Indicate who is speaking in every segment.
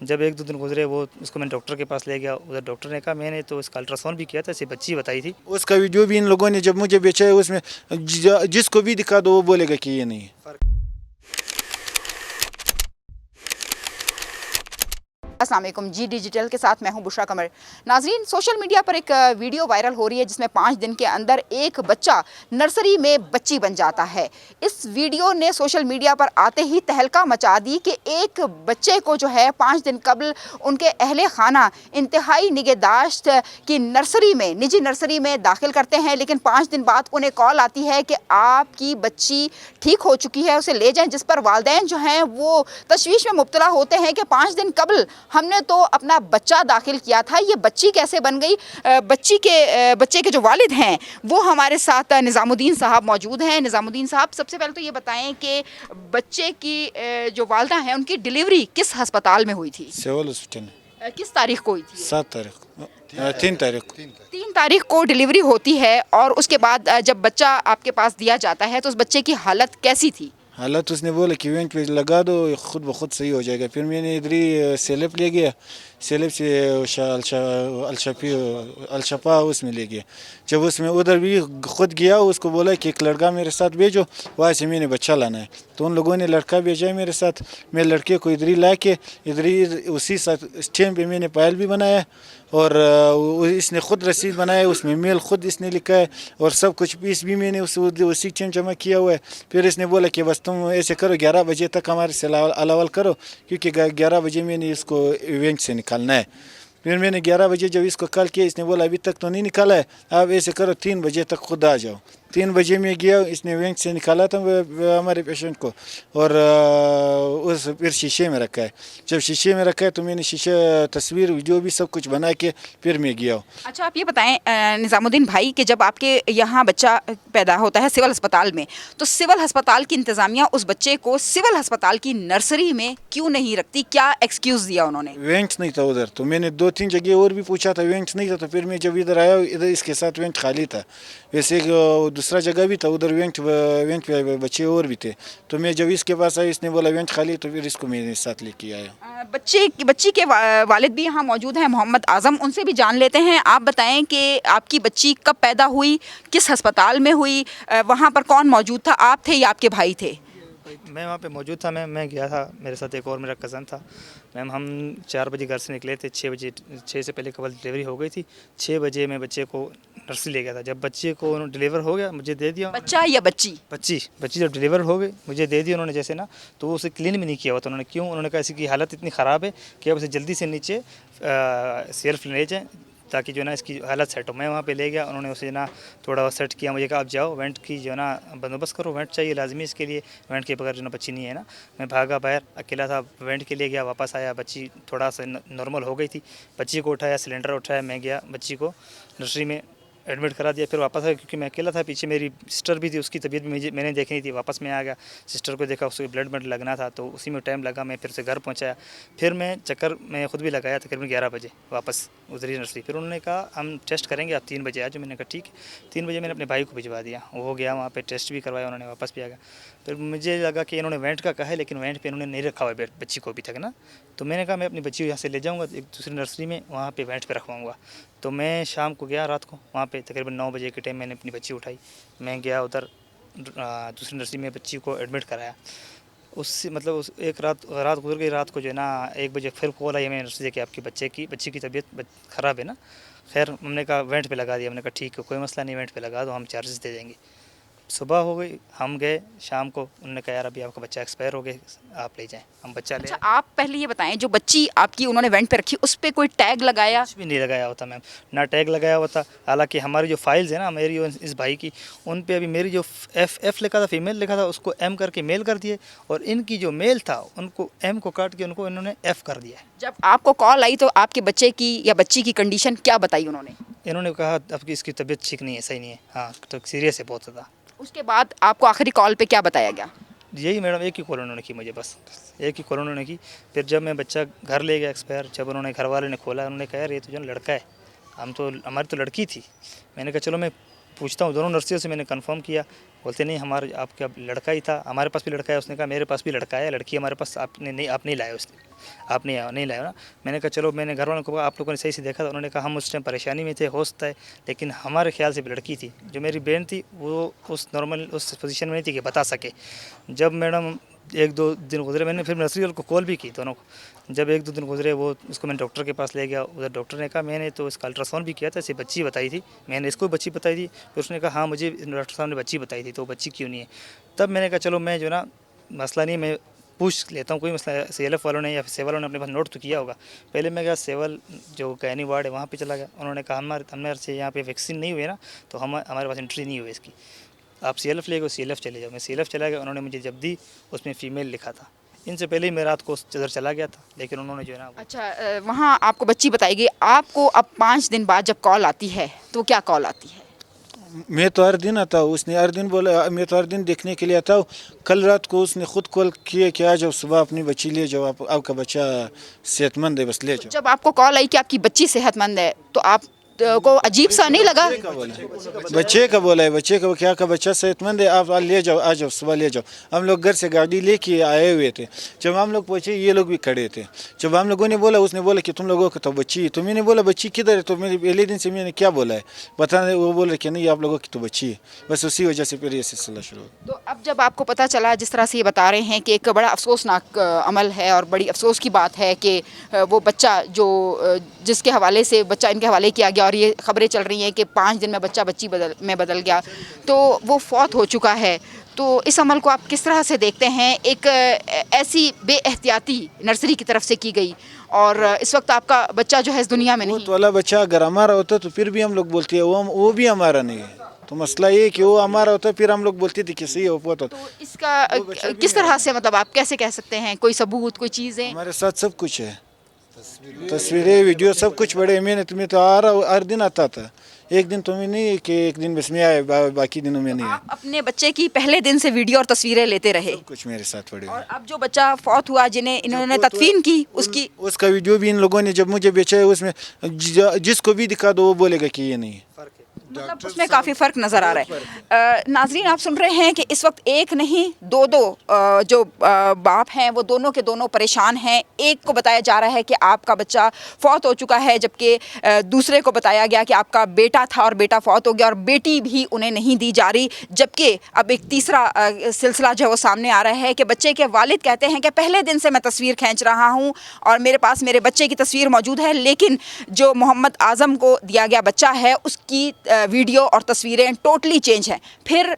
Speaker 1: جب 1-2 دن گزرے وہ اس کو میں ڈاکٹر کے پاس لے گیا, ادھر ڈاکٹر نے کہا میں نے تو اس کا الٹرا ساؤنڈ بھی کیا تھا, اسے بچی بتائی تھی.
Speaker 2: اس کا ویڈیو بھی ان لوگوں نے جب مجھے بیچا ہے اس میں جس کو بھی دکھا دو وہ بولے گا کہ یہ نہیں ہے.
Speaker 3: السلام علیکم, جی ڈیجیٹل کے ساتھ میں ہوں بشرا قمر. ناظرین, سوشل میڈیا پر ایک ویڈیو وائرل ہو رہی ہے جس میں 5 دن کے اندر ایک بچہ نرسری میں بچی بن جاتا ہے. اس ویڈیو نے سوشل میڈیا پر آتے ہی تہلکہ مچا دی کہ ایک بچے کو جو ہے 5 دن قبل ان کے اہل خانہ انتہائی نگہداشت کی نرسری میں, نجی نرسری میں داخل کرتے ہیں, لیکن 5 دن بعد انہیں کال آتی ہے کہ آپ کی بچی ٹھیک ہو چکی ہے, اسے لے جائیں. جس پر والدین جو ہیں وہ تشویش میں مبتلا ہوتے ہیں کہ 5 دن قبل ہم نے تو اپنا بچہ داخل کیا تھا, یہ بچی کیسے بن گئی. بچے کے جو والد ہیں وہ ہمارے ساتھ نظام الدین صاحب موجود ہیں. نظام الدین صاحب, سب سے پہلے تو یہ بتائیں کہ بچے کی جو والدہ ہیں ان کی ڈیلیوری کس ہسپتال میں ہوئی تھی؟
Speaker 2: Civil hospital.
Speaker 3: کس تاریخ کو ہوئی تھی؟
Speaker 2: 7 تاریخ 3 تاریخ
Speaker 3: 3 تاریخ کو ڈیلیوری ہوتی ہے, اور اس کے بعد جب بچہ آپ کے پاس دیا جاتا ہے تو اس بچے کی حالت کیسی تھی؟
Speaker 2: حالت اس نے بولا کہ وینٹ پہ لگا دو خود بخود صحیح ہو جائے گا. پھر میں نے ادھر ہی سیلپ لے گیا, سیلپ سے الشفا اس میں لے گیا. جب اس میں ادھر بھی خود گیا, اس کو بولا کہ ایک لڑکا میرے ساتھ بھیجو, وہاں سے میں نے بچہ لانا ہے. تو ان لوگوں نے لڑکا بھیجا ہے میرے ساتھ. میں لڑکے کو ادھر ہی لا کے ادھر ہی اسی ساتھ ٹائم پہ میں نے پائل بھی بنایا, اور اس نے خود رسید بنایا, اس میں میل خود اس نے لکھا ہے, اور سب کچھ پیس بھی میں نے اسی ٹائم جمع کیا ہوا ہے. پھر اس نے بولا کہ بس تم ایسے کرو 11 بجے تک ہمارے سے الاول کرو, کیونکہ 11 بجے میں نے اس کو ایونٹ سے نکالنا ہے. پھر میں نے 11 بجے جب اس کو کال کیا, اس نے بولا ابھی تک تو نہیں نکالا ہے, آپ ایسے کرو 3 بجے تک خود آ جاؤ. 3 بجے میں گیا, اس نے ایونٹ سے نکالا تھا ہمارے پیشنٹ کو, اور اس پھر شیشے میں رکھا ہے. جب شیشے میں رکھا ہے تو میں نے شیشہ تصویر ویڈیو بھی سب کچھ بنا کے پھر میں گیا ہوں.
Speaker 3: اچھا, آپ یہ بتائیں نظام الدین بھائی کہ جب آپ کے یہاں بچہ پیدا ہوتا ہے سول ہسپتال میں, تو سول ہسپتال کی انتظامیہ اس بچے کو سول ہسپتال کی نرسری میں کیوں نہیں رکھتی؟ کیا ایکسکیوز دیا انہوں نے؟
Speaker 2: وینٹ نہیں تھا ادھر, تو میں نے 2-3 جگہ اور بھی پوچھا تھا, وینٹ نہیں تھا. تو پھر میں جب ادھر آیا, ادھر اس کے ساتھ وینٹ خالی تھا. ویسے دوسرا جگہ بھی تھا, ادھر وینٹ پہ بچے اور بھی تھے. تو میں جب اس کے پاس آیا, اس نے بولا وینٹ خالی, تو پھر اس کو میں نے ساتھ لے کے آیا.
Speaker 3: بچی کے والد بھی یہاں موجود ہیں, محمد اعظم, ان سے بھی جان لیتے ہیں. آپ بتائیں کہ آپ کی بچی کب پیدا ہوئی, کس ہسپتال میں ہوئی, وہاں پر کون موجود تھا, آپ تھے یا آپ کے بھائی تھے؟
Speaker 1: میں وہاں پہ موجود تھا. میں گیا تھا, میرے ساتھ ایک اور میرا کزن تھا. میم ہم 4 بجے گھر سے نکلے تھے, 6 سے پہلے قبل ڈلیوری ہو گئی تھی. 6 بجے میں بچے کو نرسری لے گیا تھا. جب بچے کو ڈلیور ہو گیا مجھے دے دیا.
Speaker 3: بچہ یا بچی؟
Speaker 1: بچی جب ڈلیور ہو گئی مجھے دے دیا انہوں نے جیسے نا, تو وہ اسے کلین بھی نہیں کیا ہوا تھا انہوں نے. کیوں؟ انہوں نے کہا اس کی حالت اتنی خراب ہے کہ اب اسے جلدی سے نیچے سیلف لے جائیں تاکہ جو ہے نا اس کی حالت سیٹ ہو. میں وہاں پہ لے گیا, انہوں نے اسے نا تھوڑا سیٹ کیا. مجھے کہا آپ جاؤ وینٹ کی جو ہے نا بندوبست کرو, وینٹ چاہیے لازمی اس کے لیے, وینٹ کے بغیر جو ہے نا بچی نہیں ہے نا. میں بھاگا باہر, اکیلا تھا, وینٹ کے لیے گیا, واپس آیا, بچی تھوڑا سا نارمل ہو گئی تھی. بچی کو اٹھایا, سلنڈر اٹھایا, میں گیا بچی کو نرسری میں ایڈمٹ کرا دیا. پھر واپس آیا کیونکہ میں اکیلا تھا, پیچھے میری سسٹر بھی تھی, اس کی طبیعت بھی میں نے دیکھنی تھی. واپس میں آ گیا, سسٹر کو دیکھا, اس کو بلڈ لگنا تھا, تو اسی میں ٹائم لگا. میں پھر سے گھر پہنچایا, پھر میں چکر میں خود بھی لگایا تقریباً 11 بجے واپس ادھری نرسری. پھر انہوں نے کہا ہم ٹیسٹ کریں گے, آپ 3 بجے آ جاؤ. میں نے کہا ٹھیک ہے. 3 بجے میں نے اپنے بھائی کو بھجوا دیا, وہ گیا وہاں پہ ٹیسٹ بھی کروایا انہوں نے, واپس بھی آ گیا. پھر مجھے لگا کہ انہوں نے وینٹ کا کہا ہے, لیکن وینٹ پہ انہوں نے نہیں رکھا ہوا ہے بچی کو ابھی تک نا. تو میں نے کہا میں اپنی بچی کو یہاں سے لے جاؤں گا ایک دوسری نرسری میں, وہاں پہ وینٹ پہ رکھواؤں گا. تو میں شام کو گیا, رات کو وہاں پہ تقریباً 9 بجے کے ٹائم میں نے اپنی بچی اٹھائی. میں گیا ادھر دوسری نرسری میں, بچی کو ایڈمٹ کرایا. اس سے مطلب ایک رات گزر گئی. رات کو جو ہے نا 1 بجے پھر کال آئی میں نرسری کہ آپ کی بچی کی طبیعت خراب ہے نا. خیر ہم نے کہا وینٹ پہ لگا دیا. ہم نے کہا ٹھیک ہے کوئی مسئلہ نہیں, وینٹ پہ لگا دو, ہم چارجز دے دیں گے. صبح ہو گئی, ہم گئے شام کو, انہوں نے کہا یار ابھی آپ کا بچہ ایکسپائر ہو گیا, آپ لے جائیں. ہم بچہ لے.
Speaker 3: اچھا, آپ پہلے یہ بتائیں جو بچی آپ کی انہوں نے وینٹ پہ رکھی اس پہ کوئی ٹیگ لگایا؟
Speaker 1: کچھ بھی نہیں لگایا ہوتا میم, نہ ٹیگ لگایا ہوتا. حالانکہ ہماری جو فائلز ہیں نا میری اور اس بھائی کی, ان پہ ابھی میری جو ایف لکھا تھا, فیمیل لکھا تھا, اس کو ایم کر کے میل کر دیے, اور ان کی جو میل تھا ان کو ایم کو کاٹ کے ان کو انہوں نے ایف کر دیا ہے.
Speaker 3: جب آپ کو کال آئی تو آپ کے بچے کی یا بچی کی کنڈیشن کیا بتائی انہوں نے؟
Speaker 1: انہوں نے کہا اب اس کی طبیعت ٹھیک نہیں ہے, صحیح نہیں ہے, ہاں تو سیریس ہے بہت زیادہ.
Speaker 3: اس کے بعد آپ کو آخری کال پہ کیا بتایا گیا؟
Speaker 1: یہی میڈم ایک ہی کال انہوں نے کی مجھے, بس ایک ہی کال انہوں نے کی. پھر جب میں بچہ گھر لے گیا ایکسپائر, جب انہوں نے گھر والے نے کھولا, انہوں نے کہا یار یہ تو جو ہے لڑکا ہے, ہماری تو لڑکی تھی. میں نے کہا چلو میں पूछता हूँ दोनों नर्सियों से, मैंने कंफर्म किया, बोलते नहीं हमारा आपका लड़का ही था, हमारे पास भी लड़का है। उसने कहा मेरे पास भी लड़का है, लड़की हमारे पास आपने नहीं लाया, उसने आप नहीं लाया ना। मैंने कहा चलो, मैंने घर वालों को कहा आप लोगों ने सही से देखा था? उन्होंने कहा हम उस टाइम परेशानी में थे, होश था, लेकिन हमारे ख्याल से भी लड़की थी। जो मेरी बहन थी वो उस नॉर्मल उस पोजीशन में नहीं थी कि बता सके। जब मैडम 1-2 दिन गुजरे, मैंने फिर नर्सरी वालों को कॉल भी की दोनों को। जब 1-2 दिन गुजरे, वो उसको मैंने डॉक्टर के पास ले गया। उधर डॉक्टर ने कहा मैंने तो इसका अल्ट्रासाउंड भी किया था, इसे बच्ची बताई थी, मैंने इसको बच्ची बताई थी। फिर उसने कहा हाँ मुझे डॉक्टर साहब ने बच्ची बताई थी, तो बच्ची क्यों नहीं है? तब मैंने कहा चलो मैं जो ना मसला नहीं, मैं पूछ लेता हूँ कोई मसला CLF वालों ने या सेवा वालों ने अपने पास नोट तो किया होगा। पहले मैं गया सेवल जो गैनी वार्ड है वहाँ पे चला गया। उन्होंने कहा हमारे से यहाँ पे वैक्सीन नहीं हुई है ना, तो हमारे पास एंट्री नहीं हुई इसकी, आप CLF ले गए, CLF चले जाओ। मैं CLF चला गया, उन्होंने मुझे जब दी उसमें फ़ीमेल लिखा था। इनसे पहले ही मैं रात को उधर चला गया था, लेकिन उन्होंने जो है ना
Speaker 3: अच्छा, वहाँ आपको बच्ची बताई गई। आपको अब 5 दिन बाद जब कॉल आती है तो क्या कॉल आती है?
Speaker 2: मैं तो हर दिन आता हूँ, उसने हर दिन बोला, मैं तो हर दिन देखने के लिए आता हूँ। कल रात को उसने खुद कॉल किए कि आ जाओ, सुबह अपनी बच्ची ले जाओ, आपका बच्चा सेहतमंद है, बस ले जाओ।
Speaker 3: जब आपको कॉल आई कि आपकी बच्ची सेहतमंद है तो आप को अजीब सा नहीं लगा?
Speaker 2: बच्चे का बोला है, बच्चे का क्या का बच्चा सेहतमंद है, आप ले जाओ, आ जाओ, सुबह ले जाओ। हम लोग घर से गाड़ी लेके आए हुए थे। जब हम लोग पहुँचे ये लोग भी खड़े थे। जब हम लोगों ने बोला, उसने बोला कि तुम लोगों को तो बच्ची, तो मैंने बोला बच्ची किधर है? तो मेरे पहले दिन से मैंने क्या बोला है बताने, वो बोल रहे कि नहीं आप लोगों की तो बच्ची है। बस उसी वजह से फिर ये सिलसिला शुरू हो।
Speaker 3: तो अब जब आपको पता चला, जिस तरह से ये बता रहे हैं कि एक बड़ा अफसोसनाक अमल है और बड़ी अफसोस की बात है कि वो बच्चा जो जिसके हवाले से बच्चा इनके हवाले किया गया, और ये खबरें चल रही हैं कि 5 दिन में बच्चा बच्ची बदल गया, तो वो फौत हो चुका है, तो इस अमल को आप किस तरह से देखते हैं? एक ऐसी बेएहतियाती नर्सरी की तरफ से की गई, और इस वक्त आपका बच्चा जो है इस दुनिया में नहीं।
Speaker 2: वो वाला बच्चा अगर हमारा होता तो फिर भी हम लोग बोलते हैं वो भी हमारा नहीं है। तो मसला ये कि वो हमारा होता फिर हम लोग बोलते थे कि सही हो तो
Speaker 3: इसका किस तरह से, मतलब आप कैसे कह सकते हैं? कोई सबूत, कोई चीज़ें?
Speaker 2: हमारे साथ सब कुछ है, तस्वीरें, वीडियो, सब कुछ बड़े। मैंने तुम्हें तो आ रहा हर दिन आता था, एक दिन तुम्हें नहीं कि एक दिन बस में आए, बाकी दिनों में नहीं है।
Speaker 3: आप अपने बच्चे की पहले दिन से वीडियो और तस्वीरें लेते रहे?
Speaker 2: सब कुछ मेरे साथ पड़े।
Speaker 3: और अब जो बच्चा फौत हुआ, जिन्हें इन्होंने तदफीन की,
Speaker 2: उसका वीडियो भी इन लोगों ने जब मुझे बेचा है, उसमें जिसको भी दिखा दो वो बोलेगा कि ये नहीं है।
Speaker 3: मतलब उसमें काफ़ी फ़र्क नज़र आ रहा है। नाज़रीन, आप सुन रहे हैं कि इस वक्त एक नहीं दो जो बाप हैं वो दोनों के दोनों परेशान हैं। एक को बताया जा रहा है कि आपका बच्चा फ़ौत हो चुका है, जबकि दूसरे को बताया गया कि आपका बेटा था और बेटा फ़ौत हो गया, और बेटी भी उन्हें नहीं दी जा रही। जबकि अब एक तीसरा सिलसिला जो है वो सामने आ रहा है कि बच्चे के वालिद कहते हैं कि पहले दिन से मैं तस्वीर खींच रहा हूँ और मेरे पास मेरे बच्चे की तस्वीर मौजूद है, लेकिन जो मोहम्मद आज़म को दिया गया बच्चा है उसकी वीडियो और तस्वीरें टोटली चेंज हैं। फिर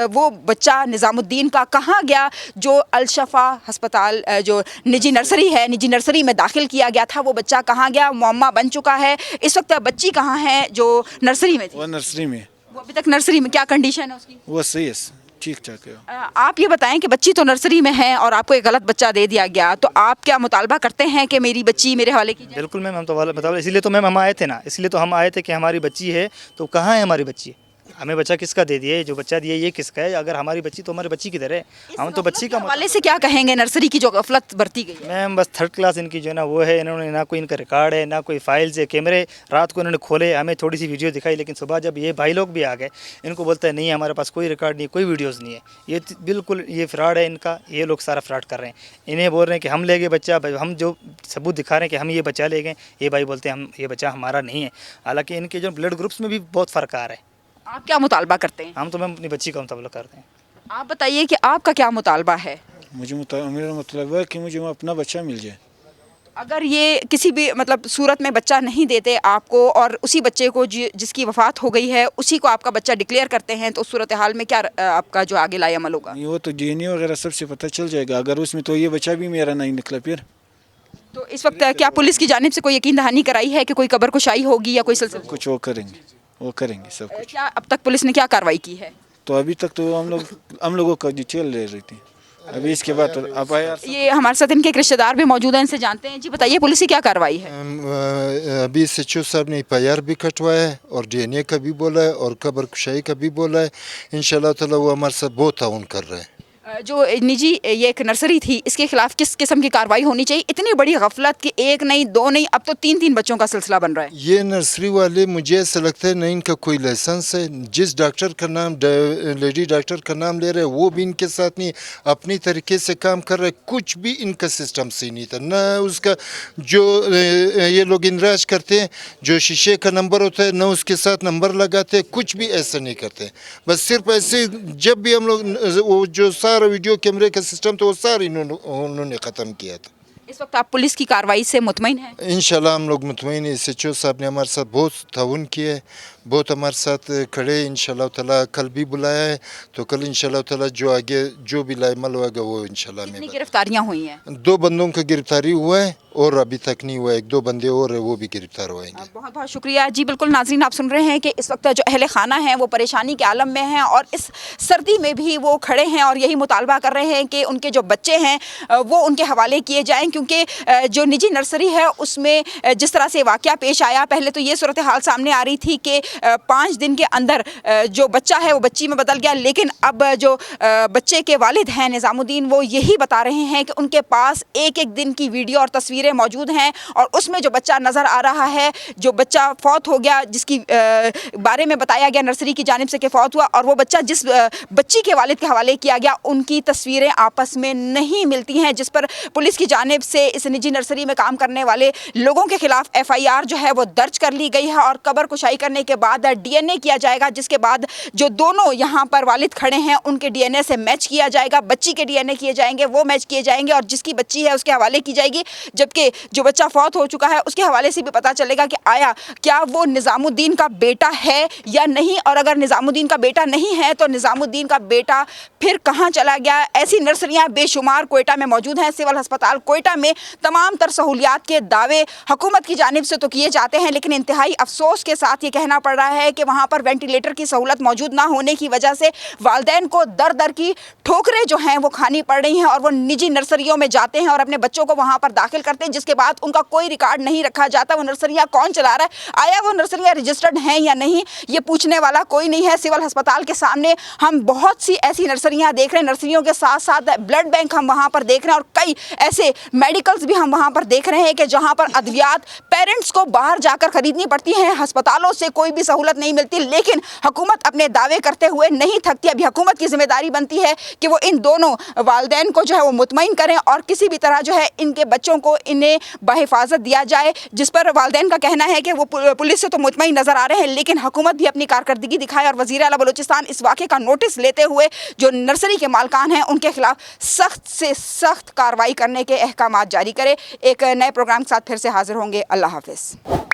Speaker 3: वो बच्चा निज़ामुद्दीन का कहाँ गया, जो अल-शफ़ा अस्पताल जो निजी नर्सरी है, निजी नर्सरी में दाखिल किया गया था, वो बच्चा कहाँ गया? मुअम्मा बन चुका है। इस वक्त बच्ची कहाँ है जो नर्सरी में थी?
Speaker 2: वो नर्सरी में,
Speaker 3: वो अभी तक नर्सरी में, क्या कंडीशन है उसकी?
Speaker 2: वो सही है, ठीक ठाक है।
Speaker 3: आप ये बताएं कि बच्ची तो नर्सरी में है और आपको एक गलत बच्चा दे दिया गया, तो आप क्या मुतालबा करते हैं कि मेरी बच्ची मेरे हवाले की जाए?
Speaker 1: बिल्कुल मैम, हम तो मतलब इसीलिए तो मैम हम आए थे ना, इसलिए तो हम आए थे कि हमारी बच्ची है, तो कहाँ है हमारी बच्ची? हमें बच्चा किसका दे दिए? जो बच्चा दिए ये किसका है? अगर हमारी बच्ची तो हमारी बच्ची किधर है? हम तो बच्ची का
Speaker 3: हवाले से क्या कहेंगे नर्सरी की जो गफलत बरती गई?
Speaker 1: मैम बस 3rd क्लास इनकी जो है ना वो है, इन्होंने ना कोई इनका रिकॉर्ड है, ना कोई फाइल्स है, कैमरे रात को इन्होंने खोले, हमें थोड़ी सी वीडियो दिखाई, लेकिन सुबह जब ये भाई लोग भी आ गए, इनको बोलता है नहीं हमारे पास कोई रिकॉर्ड नहीं, कोई वीडियोज़ नहीं है, ये बिल्कुल ये फ्रॉड है इनका, ये लोग सारा फ्रॉड कर रहे हैं। इन्हें बोल रहे हैं कि हम ले गए बच्चा, हम जो सबूत दिखा रहे हैं कि हम ये बच्चा ले गए, ये भाई बोलते हैं हम ये बच्चा हमारा नहीं है। हालाँकि इनके जो ब्लड ग्रुप्स में भी बहुत फ़र्क आ रहा है।
Speaker 3: आप क्या मुतालबा करते हैं?
Speaker 1: हम तो मैम अपनी बच्ची का मुताबिक करते हैं।
Speaker 3: आप बताइए कि आपका क्या मुतालबा है?
Speaker 2: मेरा मतलब है कि मुझे अपना बच्चा मिल जाए।
Speaker 3: अगर ये किसी भी मतलब सूरत में बच्चा नहीं देते आपको, और उसी बच्चे को जिसकी वफ़ात हो गई है उसी को आपका बच्चा डिक्लेयर करते हैं, तो उस सूरत हाल में क्या आपका जो आगे लाए अमल होगा?
Speaker 2: वो तो DNA वगैरह सबसे पता चल जाएगा। अगर उसमें तो ये बच्चा भी मेरा नहीं निकला फिर
Speaker 3: तो इस वक्त क्या पुलिस की जानिब से कोई यकीन दहानी कराई है कि कोई कब्र कुशाई होगी या कोई सिलसिला?
Speaker 2: कुछ वो करेंगे सब कुछ।
Speaker 3: क्या अब तक पुलिस ने क्या कार्रवाई की है?
Speaker 2: तो अभी तक तो हम लोगों का डिटेल ले रही थी, अभी इसके बाद तो आप
Speaker 3: ये हमारे साथ इनके एक रिश्तेदार भी मौजूद हैं, इनसे जानते हैं। जी बताइए, पुलिस की क्या कार्रवाई है?
Speaker 4: अभी SHO साहब ने FIR भी कटवाया है और DNA का भी बोला है और कब्र कुशाई का भी बोला है। इंशाल्लाह ताला वो हमारे साथ बहुत ताउन कर रहे हैं।
Speaker 3: जो निजी ये एक नर्सरी थी, इसके खिलाफ किस किस्म की कार्रवाई होनी चाहिए? इतनी बड़ी गफलत कि एक नहीं, दो नहीं, अब तो 3-3 बच्चों का सिलसिला बन रहा है।
Speaker 4: ये नर्सरी वाले, मुझे ऐसा लगता है नहीं इनका कोई लाइसेंस है। जिस डॉक्टर का नाम लेडी डॉक्टर का नाम ले रहे हैं वो भी इनके साथ नहीं, अपनी तरीके से काम कर रहे हैं। कुछ भी इनका सिस्टम सही नहीं था। न उसका जो ये लोग इंदराज करते हैं, जो शीशे का नंबर होता है, न उसके साथ नंबर लगाते हैं, कुछ भी ऐसा नहीं करते। बस सिर्फ ऐसे जब भी हम लोग वो जो सारा वीडियो कैमरे का सिस्टम था वो सारा उन्होंने ख़त्म किया था।
Speaker 3: इस वक्त आप पुलिस की कार्रवाई से मुतमईन हैं?
Speaker 4: इंशाल्लाह हम लोग मुतमईन हैं। SHO साहब ने हमारे साथ बहुत ताउन किया है, बहुत हमारे साथ खड़े। इंशाल्लाह ताला कल भी बुलाया है, तो कल इंशाल्लाह ताला जो आगे जो भी लाइमल होगा वो इंशाल्लाह में।
Speaker 3: कितनी गिरफ्तारियां हुई हैं?
Speaker 4: 2 बंदों का गिरफ्तारी हुआ है और अभी तक नहीं हुआ है। 1-2 बंदे और है वो भी गिरफ्तार होएंगे।
Speaker 3: बहुत बहुत शुक्रिया जी। बिल्कुल नाज़रीन, आप सुन रहे हैं कि इस वक्त जो अहले खाना हैं वो परेशानी के आलम में हैं और इस सर्दी में भी वो खड़े हैं और यही मुतालबा कर रहे हैं कि उनके जो बच्चे हैं वो उनके हवाले किए जाएं, क्योंकि जो निजी नर्सरी है उसमें जिस तरह से वाक़या पेश आया, पहले तो ये सूरत हाल सामने आ रही थी कि 5 दिन के अंदर जो बच्चा है वो बच्ची में बदल गया, लेकिन अब जो बच्चे के वालिद हैं निज़ामुद्दीन, वो यही बता रहे हैं कि उनके पास एक दिन की वीडियो और तस्वीरें मौजूद हैं और उसमें जो बच्चा नज़र आ रहा है, जो बच्चा फौत हो गया, जिसकी बारे में बताया गया नर्सरी की जानिब से कि फौत हुआ, और वो बच्चा जिस बच्ची के वालिद के हवाले किया गया, उनकी तस्वीरें आपस में नहीं मिलती हैं, जिस पर पुलिस की जानिब से इस निजी नर्सरी में काम करने वाले लोगों के खिलाफ FIR जो है वो दर्ज कर ली गई है और कब्र कुशाई करने के बाद DNA किया जाएगा, जिसके बाद जो दोनों यहाँ पर वालिद खड़े हैं उनके DNA से मैच किया जाएगा, बच्ची के DNA किए जाएंगे, वो मैच किए जाएंगे और जिसकी बच्ची है उसके हवाले की जाएगी, जबकि जो बच्चा फौत हो चुका है उसके हवाले से भी पता चलेगा कि आया क्या वो निज़ामुद्दीन का बेटा है या नहीं, और अगर निज़ामुद्दीन का बेटा नहीं है तो निज़ामुद्दीन का बेटा फिर कहाँ चला गया। ऐसी नर्सरियाँ बेशुमार कोयटा में मौजूद हैं। सिविल अस्पताल कोयटा में तमाम तर सहूलियात के दावे हुकूमत की जानिब से तो किए जाते हैं, लेकिन इंतहाई अफसोस के साथ ये कहना पड़ रहा है कि वहाँ पर वेंटिलेटर की सहूलत मौजूद ना होने की वजह से वालिदैन को दर दर की ठोकरें जो हैं वो खानी पड़ रही हैं और वो निजी नर्सरियों में जाते हैं और अपने बच्चों को वहाँ पर दाखिल करते हैं, जिसके बाद उनका कोई रिकॉर्ड नहीं रखा जाता। वो नर्सरियाँ कौन चला रहा है, आया वो नर्सरियाँ रजिस्टर्ड हैं या नहीं, ये पूछने वाला कोई नहीं है। सिविल अस्पताल के सामने हम बहुत सी ऐसी नर्सरियाँ देख रहे हैं, नर्सरियों के साथ साथ ब्लड बैंक हम वहाँ पर देख रहे हैं और कई ऐसे मेडिकल्स भी हम वहाँ पर देख रहे हैं कि जहाँ पर अद्वियात पेरेंट्स को बाहर जाकर खरीदनी पड़ती हैं, अस्पतालों से कोई भी सहूलत नहीं मिलती, लेकिन हुकूमत अपने दावे करते हुए नहीं थकती। अभी हुकूमत की जिम्मेदारी बनती है कि वो इन दोनों वालिदैन को जो है वो मुतमईन करें और किसी भी तरह जो है इनके बच्चों को इन्हें बाहिफाजत दिया जाए, जिस पर वालिदैन का कहना है कि वो पुलिस से तो मुतमईन नज़र आ रहे हैं, लेकिन हुकूमत भी अपनी कारकर्दगी दिखाए और वज़ीर आला बलूचिस्तान इस वाक़े का नोटिस लेते हुए जो नर्सरी के मालकान हैं उनके खिलाफ सख्त से सख्त कार्रवाई करने के अहकामात जारी करे। एक नए प्रोग्राम के साथ फिर से हाजिर होंगे। अल्लाह हाफ़िज़।